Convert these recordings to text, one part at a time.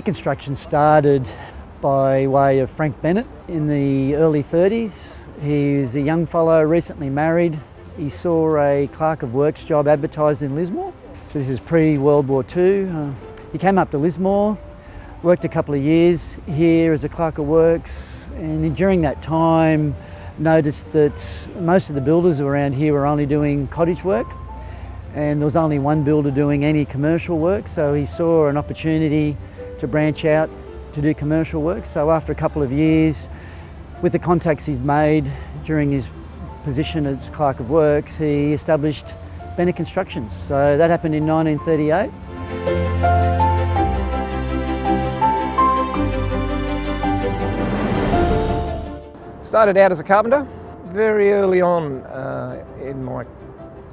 Bennett Constructions started by way of Frank Bennett in the early 30s. He was a young fellow, recently married. He saw a clerk of works job advertised in Lismore. So this is pre-World War II. He came up to Lismore, worked a couple of years here as a clerk of works, and during that time noticed that most of the builders around here were only doing cottage work, and there was only one builder doing any commercial work, so he saw an opportunity to branch out to do commercial work. So after a couple of years, with the contacts he's made during his position as clerk of works, he established Bennett Constructions. So that happened in 1938. Started out as a carpenter. Very early on in my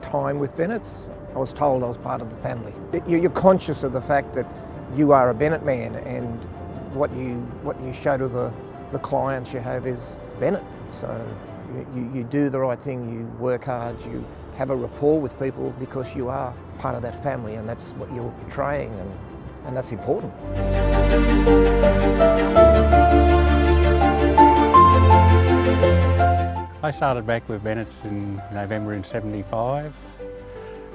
time with Bennett's, I was told I was part of the family. You're conscious of the fact that you are a Bennett man, and what you show to the clients you have is Bennett. So you do the right thing, you work hard, you have a rapport with people because you are part of that family, and that's what you're portraying, and that's important. I started back with Bennett's in November in '75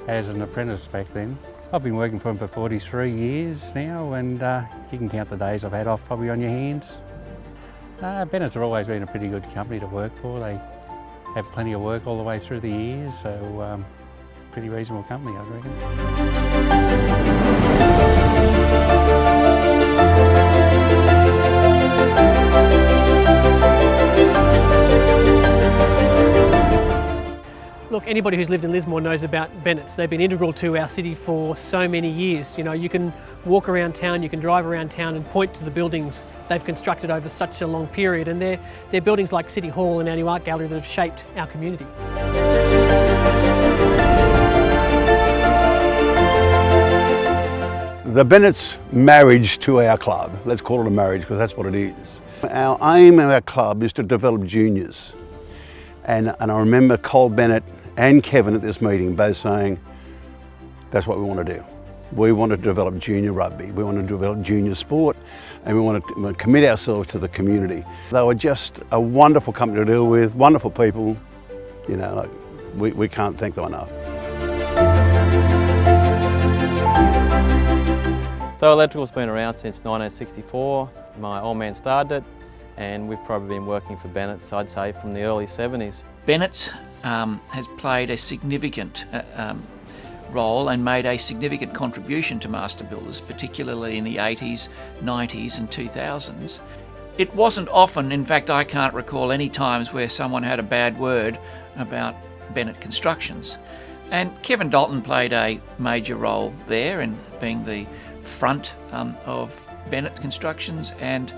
as an apprentice back then. I've been working for them for 43 years now, and you can count the days I've had off probably on your hands. Bennett's have always been a pretty good company to work for. They have plenty of work all the way through the years, so pretty reasonable company, I Look, anybody who's lived in Lismore knows about Bennett's. They've been integral to our city for so many years. You know, you can walk around town, you can drive around town and point to the buildings they've constructed over such a long period, and they're buildings like City Hall and our new art gallery that have shaped our community. The Bennett's marriage to our club, let's call it a marriage because that's what it is. Our aim of our club is to develop juniors. And I remember Cole Bennett and Kevin at this meeting both saying, that's what we want to do. We want to develop junior rugby, we want to develop junior sport, and we want to commit ourselves to the community. They were just a wonderful company to deal with, wonderful people. You know, like, we can't thank them enough. So electrical's been around since 1964. My old man started it, and we've probably been working for Bennett's, I'd say, from the early 70s. Bennett's has played a significant role and made a significant contribution to master builders, particularly in the 80s, 90s and 2000s. It wasn't often, in fact I can't recall any times where someone had a bad word about Bennett Constructions. And Kevin Dalton played a major role there in being the front of Bennett Constructions, and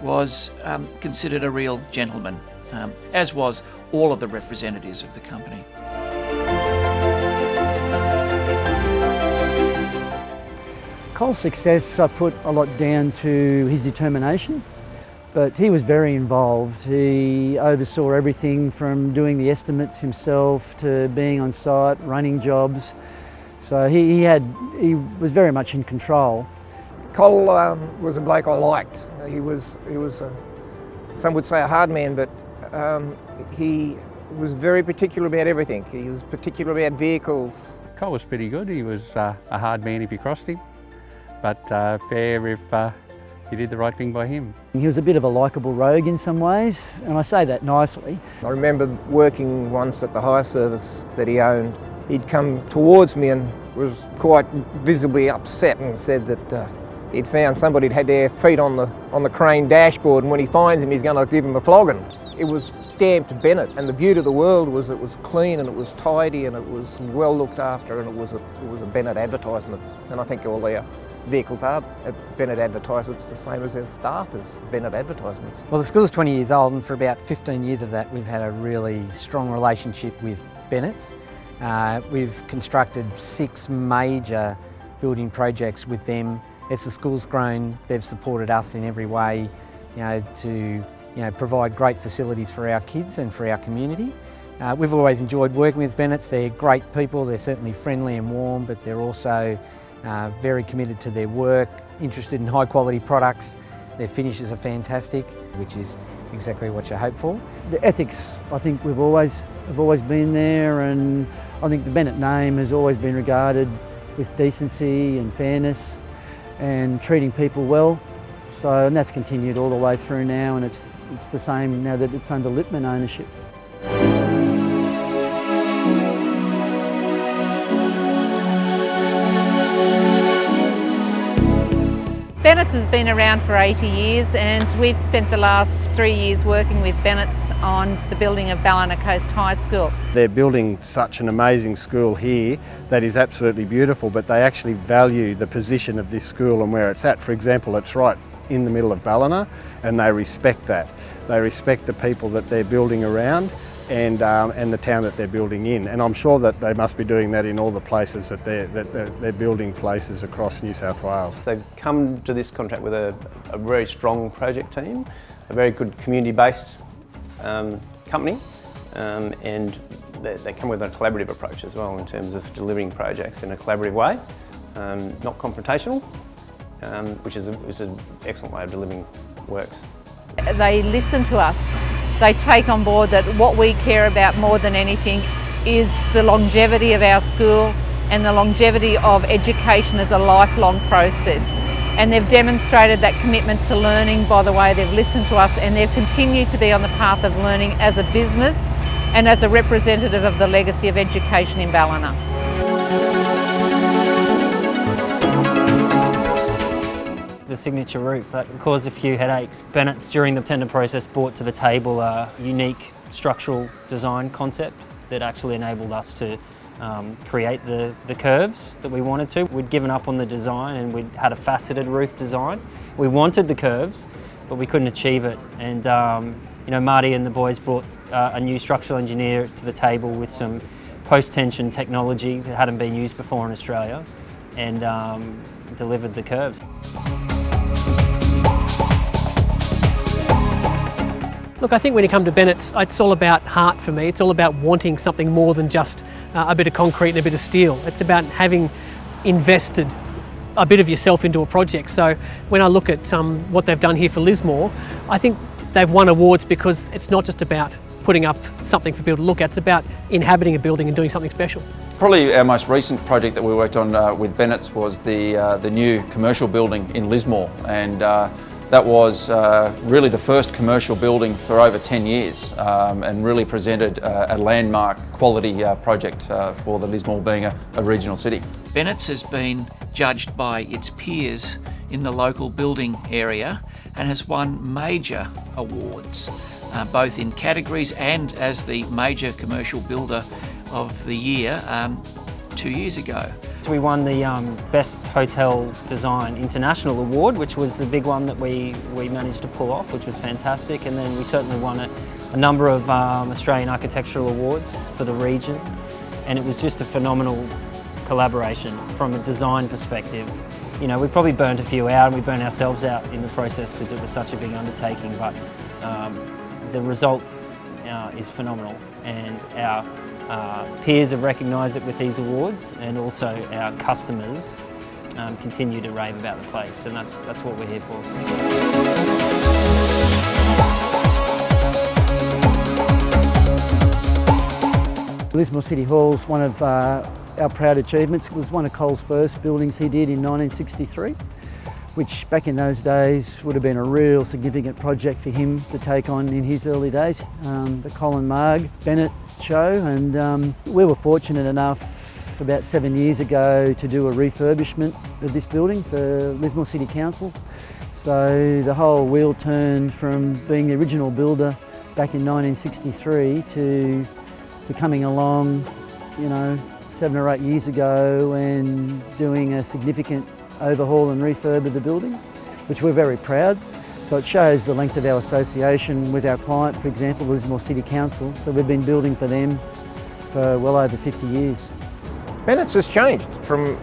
was considered a real gentleman, as was all of the representatives of the company. Cole's success I put a lot down to his determination, but he was very involved. He oversaw everything from doing the estimates himself to being on site, running jobs. So he was very much in control. Cole was a bloke I liked. He was some would say a hard man, but he was very particular about everything. He was particular about vehicles. Cole was pretty good. He was a hard man if you crossed him, but fair if you did the right thing by him. He was a bit of a likeable rogue in some ways, and I say that nicely. I remember working once at the hire service that he owned. He'd come towards me and was quite visibly upset and said that he'd found somebody who'd had their feet on the crane dashboard, and when he finds him he's going to give him a flogging. It was stamped Bennett, and the view to the world was it was clean and it was tidy and it was well looked after, and it was a Bennett advertisement. And I think all their vehicles are Bennett advertisements, the same as their staff as Bennett advertisements. Well, the school's 20 years old, and for about 15 years of that we've had a really strong relationship with Bennett's. We've constructed 6 major building projects with them. As the school's grown, they've supported us in every way, to provide great facilities for our kids and for our community. We've always enjoyed working with Bennett's. They're great people. They're certainly friendly and warm, but they're also very committed to their work, interested in high quality products. Their finishes are fantastic, which is exactly what you hope for. The ethics, I think have always been there, and I think the Bennett name has always been regarded with decency and fairness and treating people well. So, and that's continued all the way through now, and it's the same now that it's under Lippman ownership. Bennett's has been around for 80 years, and we've spent the last 3 years working with Bennett's on the building of Ballina Coast High School. They're building such an amazing school here that is absolutely beautiful, but they actually value the position of this school and where it's at. For example, it's right in the middle of Ballina, and they respect that. They respect the people that they're building around and the town that they're building in. And I'm sure that they must be doing that in all the places that they're building places across New South Wales. They've come to this contract with a very strong project team, a very good community-based company, and they come with a collaborative approach as well in terms of delivering projects in a collaborative way, not confrontational, which is an excellent way of delivering works. They listen to us. They take on board that what we care about more than anything is the longevity of our school and the longevity of education as a lifelong process. And they've demonstrated that commitment to learning by the way they've listened to us, and they've continued to be on the path of learning as a business and as a representative of the legacy of education in Ballina. The signature roof, that caused a few headaches. Bennett's, during the tender process, brought to the table a unique structural design concept that actually enabled us to create the curves that we wanted to. We'd given up on the design and we'd had a faceted roof design. We wanted the curves, but we couldn't achieve it. And you know, Marty and the boys brought a new structural engineer to the table with some post-tension technology that hadn't been used before in Australia, and delivered the curves. Look, I think when you come to Bennett's, it's all about heart for me. It's all about wanting something more than just a bit of concrete and a bit of steel. It's about having invested a bit of yourself into a project. So when I look at what they've done here for Lismore, I think they've won awards because it's not just about putting up something for people to look at, it's about inhabiting a building and doing something special. Probably our most recent project that we worked on with Bennett's was the new commercial building in Lismore, and that was really the first commercial building for over 10 years and really presented a landmark quality project for the Lismore being a regional city. Bennett's has been judged by its peers in the local building area and has won major awards, both in categories and as the major commercial builder of the year 2 years ago. So we won the Best Hotel Design International Award, which was the big one that we managed to pull off, which was fantastic. And then we certainly won a number of Australian architectural awards for the region. And it was just a phenomenal collaboration from a design perspective. You know, we probably burnt a few out, and we burnt ourselves out in the process because it was such a big undertaking, but the result is phenomenal, and our peers have recognised it with these awards, and also our customers continue to rave about the place, and that's what we're here for. Lismore City Hall's one of our proud achievements. It was one of Cole's first buildings he did in 1963, which back in those days would have been a real significant project for him to take on in his early days. The Colin Marg Bennett show, and we were fortunate enough about 7 years ago to do a refurbishment of this building for Lismore City Council. So the whole wheel turned from being the original builder back in 1963 to coming along, you know, 7 or 8 years ago and doing a significant overhaul and refurb of the building, which we're very proud. So it shows the length of our association with our client, for example, Lismore City Council. So we've been building for them for well over 50 years. Bennett's has changed from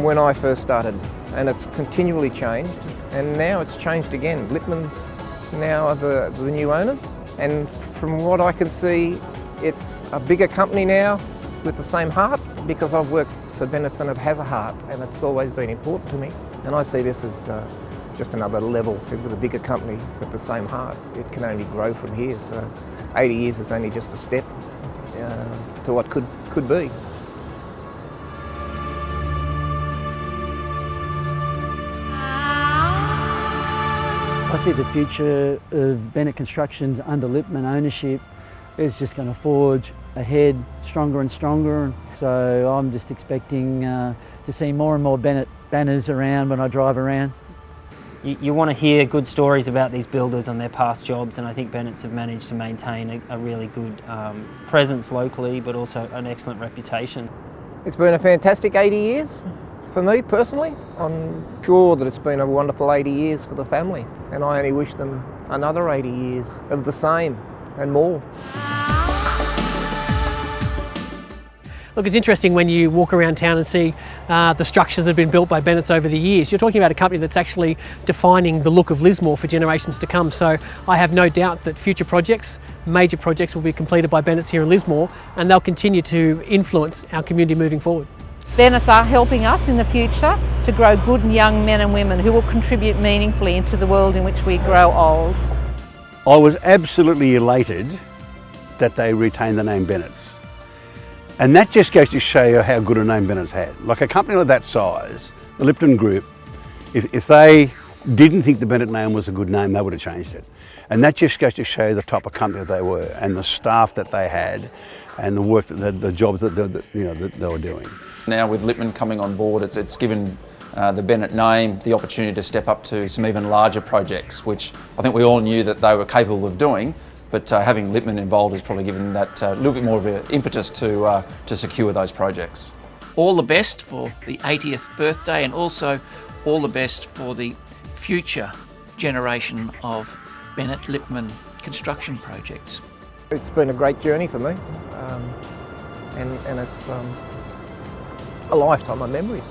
when I first started, and it's continually changed, and now it's changed again. Lippman's now are the new owners, and from what I can see, it's a bigger company now with the same heart, because I've worked for Bennett's and it has a heart, and it's always been important to me. And I see this as just another level with a bigger company with the same heart. It can only grow from here, so 80 years is only just a step to what could be. I see the future of Bennett Constructions under Lippman ownership is just going to forge ahead stronger and stronger. So I'm just expecting to see more and more Bennett banners around when I drive around. You want to hear good stories about these builders and their past jobs, and I think Bennett's have managed to maintain a really good presence locally, but also an excellent reputation. It's been a fantastic 80 years for me personally. I'm sure that it's been a wonderful 80 years for the family, and I only wish them another 80 years of the same and more. Look, it's interesting when you walk around town and see the structures that have been built by Bennett's over the years. You're talking about a company that's actually defining the look of Lismore for generations to come. So I have no doubt that future projects, major projects, will be completed by Bennett's here in Lismore, and they'll continue to influence our community moving forward. Bennett's are helping us in the future to grow good young men and women who will contribute meaningfully into the world in which we grow old. I was absolutely elated that they retained the name Bennett's. And that just goes to show you how good a name Bennett's had. Like a company of that size, the Lipton Group, if they didn't think the Bennett name was a good name, they would have changed it. And that just goes to show the type of company that they were, and the staff that they had, and the work, the jobs that they were doing. Now with Lippman coming on board, it's given the Bennett name the opportunity to step up to some even larger projects, which I think we all knew that they were capable of doing. But having Lippman involved has probably given that a little bit more of an impetus to secure those projects. All the best for the 80th birthday, and also all the best for the future generation of Bennett Lippman construction projects. It's been a great journey for me, and it's a lifetime of memories.